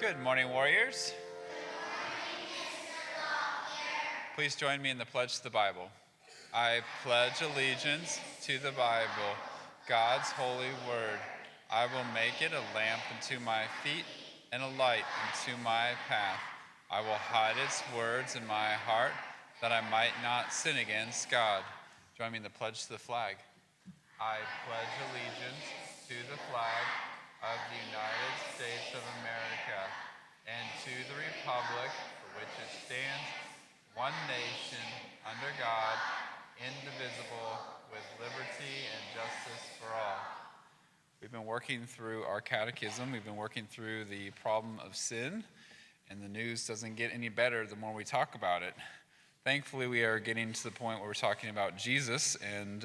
Good morning, warriors. Please join me in the pledge to the Bible. I pledge allegiance to the Bible, God's holy word. I will make it a lamp unto my feet and a light unto my path. I will hide its words in my heart that I might not sin against God. Join me in the pledge to the flag. I pledge allegiance to the flag of the United States of America and to the republic for which it stands, one nation, under God, indivisible, with liberty and justice for all. We've been working through our catechism. We've been working through the problem of sin, and the news doesn't get any better the more we talk about it. Thankfully, we are getting to the point where we're talking about Jesus, and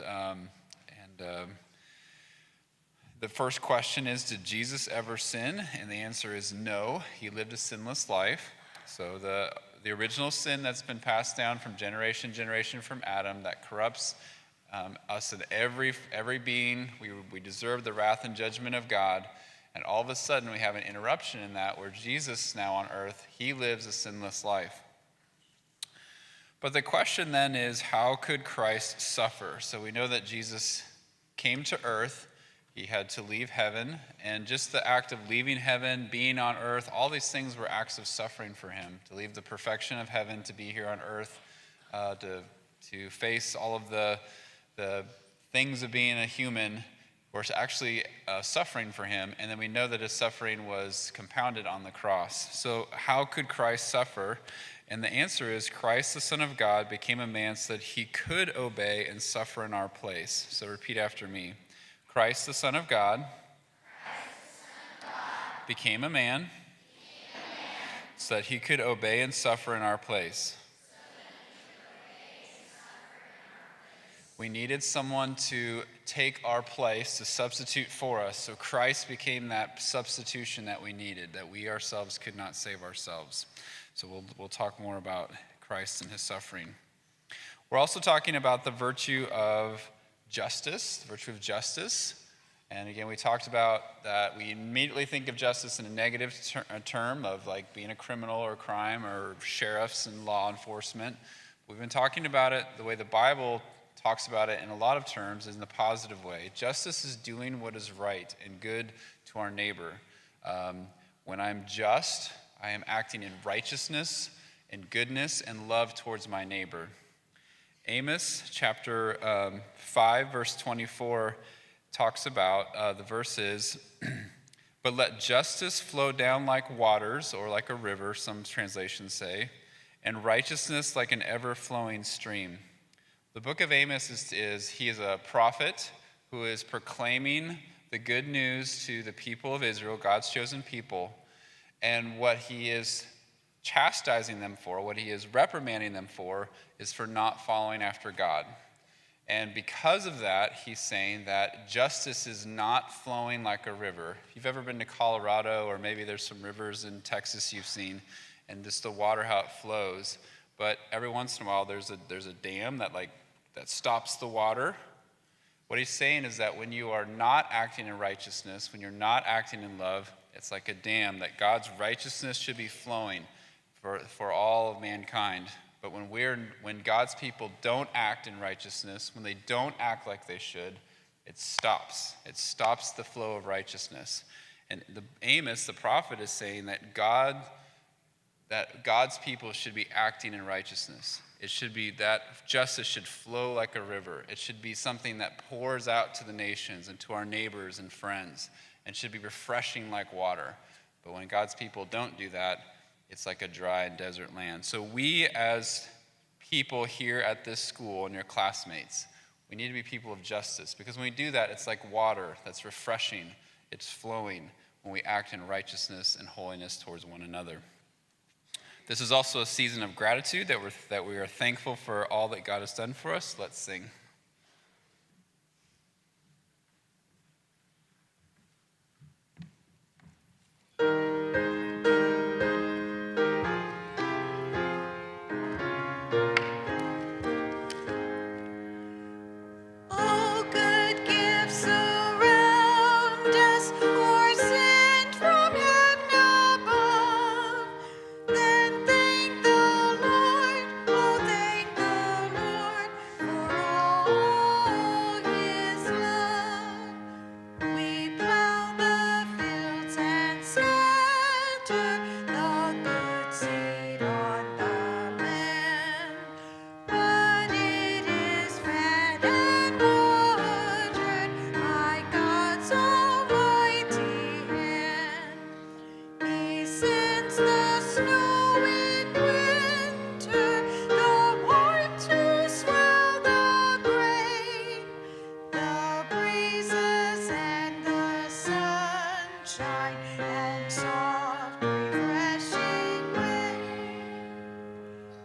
the first question is, did Jesus ever sin? And the answer is no. He lived a sinless life. So the original sin that's been passed down from generation to generation from Adam that corrupts us and every being, we deserve the wrath and judgment of God. And all of a sudden we have an interruption in that where Jesus now on earth, he lives a sinless life. But the question then is, how could Christ suffer? So we know that Jesus came to earth. He had to leave heaven, and just the act of leaving heaven, being on earth, all these things were acts of suffering for him. To leave the perfection of heaven, to be here on earth, to face all of the things of being a human were actually suffering for him, and then we know that his suffering was compounded on the cross. So how could Christ suffer? And the answer is Christ, the Son of God, became a man so that he could obey and suffer in our place. So repeat after me. Christ, the Son of God, became a man so that he could obey and suffer in our place. We needed someone to take our place, to substitute for us. So Christ became that substitution that we needed, that we ourselves could not save ourselves. So we'll talk more about Christ and his suffering. We're also talking about the virtue of justice, the virtue of justice. And again, we talked about that we immediately think of justice in a negative term of like being a criminal or crime or sheriffs and law enforcement. We've been talking about it the way the Bible talks about it in a lot of terms is in the positive way. Justice is doing what is right and good to our neighbor. When I'm just, I am acting in righteousness and goodness and love towards my neighbor. Amos chapter 5, verse 24 talks about the verses, but let justice flow down like waters, or like a river, some translations say, and righteousness like an ever-flowing stream. The book of Amos he is a prophet who is proclaiming the good news to the people of Israel, God's chosen people, and what he is chastising them for, what he is reprimanding them for, is for not following after God. And because of that, he's saying that justice is not flowing like a river. If you've ever been to Colorado, or maybe there's some rivers in Texas you've seen, and just the water, how it flows. But every once in a while, there's a dam that stops the water. What he's saying is that when you are not acting in righteousness, when you're not acting in love, it's like a dam, that God's righteousness should be flowing for all of mankind. But when God's people don't act in righteousness, when they don't act like they should, it stops. It stops the flow of righteousness. And Amos, the prophet, is saying that God's people should be acting in righteousness. It should be that justice should flow like a river. It should be something that pours out to the nations and to our neighbors and friends, and should be refreshing like water. But when God's people don't do that, it's like a dry and desert land. So we as people here at this school and your classmates, we need to be people of justice, because when we do that, it's like water that's refreshing. It's flowing when we act in righteousness and holiness towards one another. This is also a season of gratitude that we are thankful for all that God has done for us. Let's sing. since the snow in winter, the warmth to swell the grain, the breezes and the sunshine and soft refreshing rain.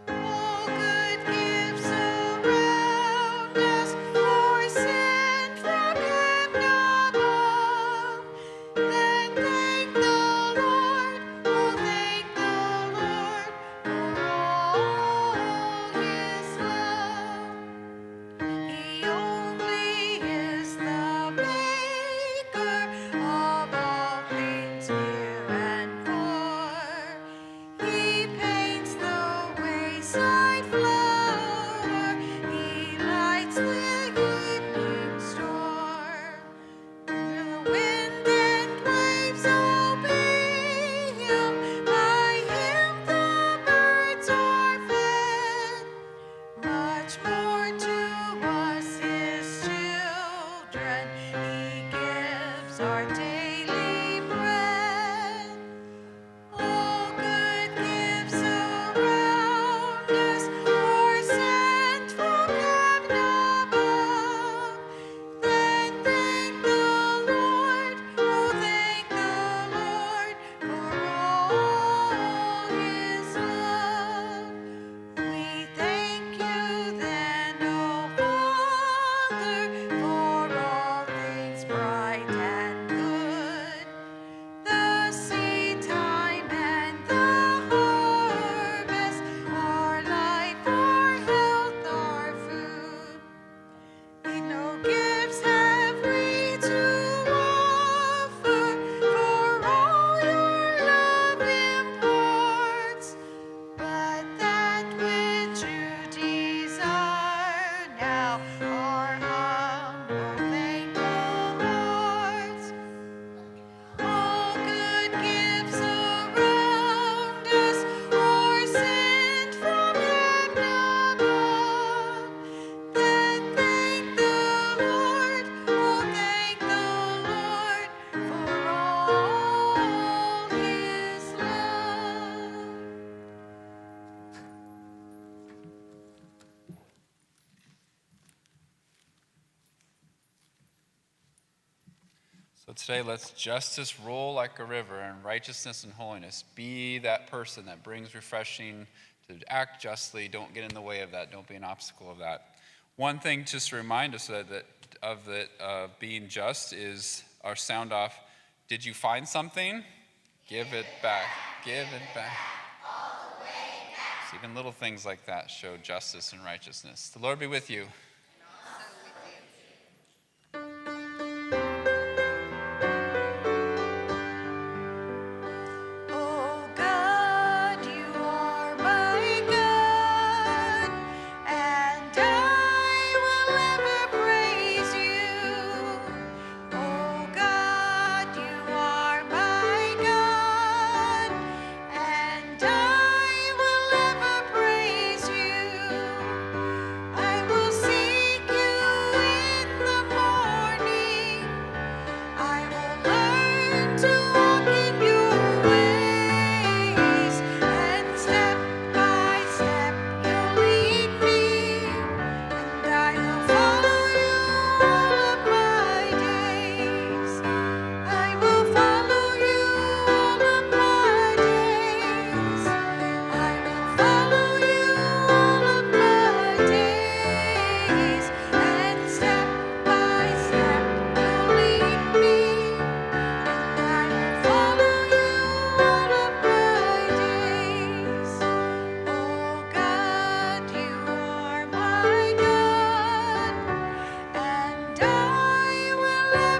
All good gifts around us are sent from heaven above. Then thank the Lord, oh thank the Lord for all His love. He only is the maker of all things near and far. He paints the wayside flower. He lights the evening star. The wind and waves obey Him. By Him the birds are fed. Much more to us, His children, He gives our daily bread. All good gifts around us are sent from heaven above. Then thank the Lord, oh thank the Lord for all His love. We thank you then, O Father, for all things bright and good, the seed time and the harvest, our life, our health, our food. No gifts have we to offer, for all your love imparts, but that which you desire now, our humble thankful hearts. All good gifts around us are sent from heaven above. Then thank the Lord, oh thank the Lord for all His love. So today, let's justice roll like a river, and righteousness and holiness be that person that brings refreshing, to act justly. Don't get in the way of that. Don't be an obstacle of that. One thing just to remind us of being just is our sound off. Did you find something? Give it back. Give it back. So even little things like that show justice and righteousness. The Lord be with you.